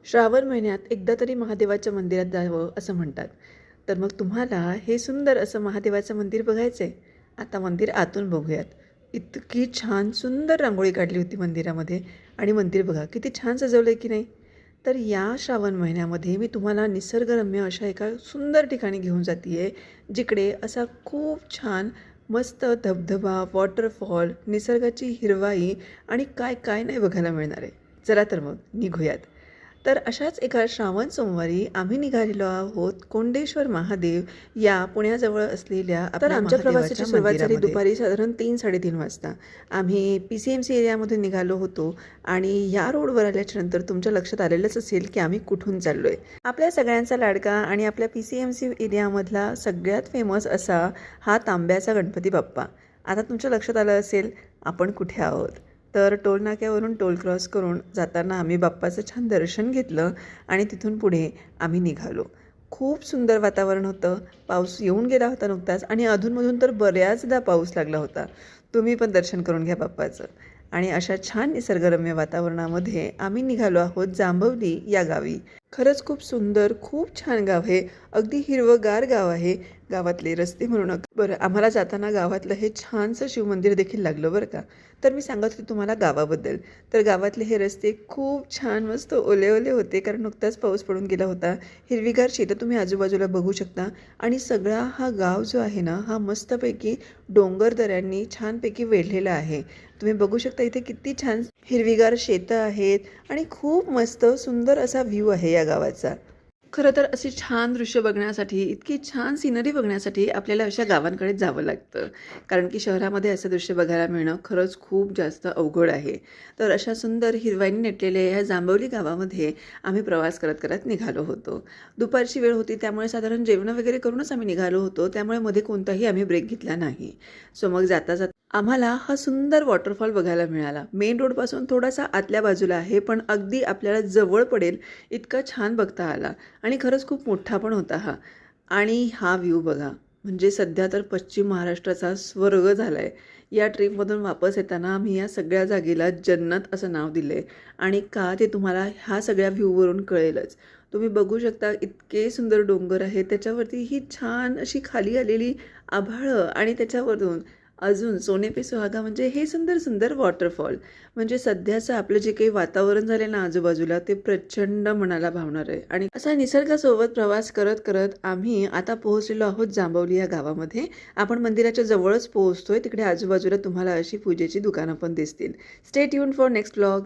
श्रावण महिन्यात एकदा तरी महादेवाच्या मंदिरात जावं असं म्हणतात. तर मग तुम्हाला हे सुंदर असं महादेवाचं मंदिर बघायचं आहे. आता मंदिर आतून बघूयात. इतकी छान सुंदर रांगोळी काढली होती मंदिरामध्ये आणि मंदिर बघा किती छान सजवलं आहे की नाही. तर या श्रावण महिन्यामध्ये मी तुम्हाला निसर्गरम्य अशा एका सुंदर ठिकाणी घेऊन जाते आहे, जिकडे असा खूप छान मस्त धबधबा, वॉटरफॉल, निसर्गाची हिरवाई आणि काय काय नाही बघायला मिळणार आहे. चला तर मग निघूयात. तर अशाच एका श्रावण सोमवारी आम्ही निघालेलो आहोत कोंडेश्वर महादेव या पुण्याजवळ असलेल्या तर आमच्या प्रवासाची सुरुवात झाली दुपारी साधारण 3-3:30 वाजता. आम्ही PCMC एरियामध्ये निघालो होतो आणि या रोडवर आल्याच्या नंतर तुमच्या लक्षात आलेलंच असेल की आम्ही कुठून चाललोय. आपल्या सगळ्यांचा लाडका आणि आपल्या PCMC एरियामधला सगळ्यात फेमस असा हा तांब्याचा गणपती बाप्पा. आता तुमच्या लक्षात आलं असेल आपण कुठे आहोत. तर टोल नाक्यावरून टोल क्रॉस करून जाताना आम्ही बाप्पाचं छान दर्शन घेतलं आणि तिथून पुढे आम्ही निघालो. खूप सुंदर वातावरण होतं. पाऊस येऊन गेला होता नुकताच आणि अधूनमधून तर बऱ्याचदा पाऊस लागला होता. तुम्ही पण दर्शन करून घ्या बाप्पाचं. आणि अशा छान निसर्गरम्य वातावरणामध्ये आम्ही निघालो आहोत जांभवली या गावी. खरंच खूप सुंदर, खूप छान गाव आहे. अगदी हिरवंगार गाव आहे. गावातले रस्ते म्हणून बरं आम्हाला जाताना गावातलं हे छानसं शिवमंदिर देखील लागलं बरं का. तर मी सांगत होते तुम्हाला गावाबद्दल. तर गावातले हे रस्ते खूप छान मस्त ओले ओले होते, कारण नुकताच पाऊस पडून गेला होता. हिरवीगार शेतं तुम्ही आजूबाजूला बघू शकता आणि सगळा हा गाव जो आहे ना, हा मस्तपैकी डोंगर दऱ्यांनी छानपैकी वेढलेला आहे. तुम्ही बघू शकता इथे किती छान हिरवीगार शेतं आहेत आणि खूप मस्त सुंदर असा व्ह्यू आहे या गावाचा. खरं तर अशी छान दृश्य बघण्यासाठी, इतकी छान सिनरी बघण्यासाठी आपल्याला अशा गावांकडे जावं लागतं. कारण की शहरामध्ये असं दृश्य बघायला मिळणं खरंच खूप जास्त अवघड आहे. तर अशा सुंदर हिरवाईने नटलेल्या ह्या जांभवली गावामध्ये आम्ही प्रवास करत करत निघालो होतो. दुपारची वेळ होती, त्यामुळे साधारण जेवण वगैरे करूनच आम्ही निघालो होतो. त्यामुळे मध्ये कोणताही आम्ही ब्रेक घेतला नाही. सो मग जाता जाता आम्हाला हा सुंदर वॉटरफॉल बघायला मिळाला. मेन रोडपासून थोडासा आतल्या बाजूला आहे, पण अगदी आपल्याला जवळ पडेल इतका छान बघता आला आणि खरंच खूप मोठा पण होता हा. आणि हा व्ह्यू बघा, म्हणजे सध्या तर पश्चिम महाराष्ट्राचा स्वर्ग झाला आहे. या ट्रिपमधून वापस येताना आम्ही या सगळ्या जागेला जन्नत असं नाव दिलं आहे. आणि का ते तुम्हाला ह्या सगळ्या व्ह्यूवरून कळेलच. तुम्ही बघू शकता इतके सुंदर डोंगर आहेत, त्याच्यावरती ही छान अशी खाली आलेली आभाळं आणि त्याच्यावरून अजून सोने पे सुहागा म्हणजे हे सुंदर सुंदर वॉटरफॉल. म्हणजे सध्याचं आपलं जे काही वातावरण झालं ना आजूबाजूला, ते प्रचंड मनाला भावणार आहे. आणि असा निसर्गासोबत प्रवास करत करत आम्ही आता पोहोचलेलो आहोत जांभवली या गावामध्ये. आपण मंदिराच्या जवळच पोहोचतोय. तिकडे आजूबाजूला तुम्हाला अशी पूजेची दुकानं पण दिसतील. Stay tune for next vlog.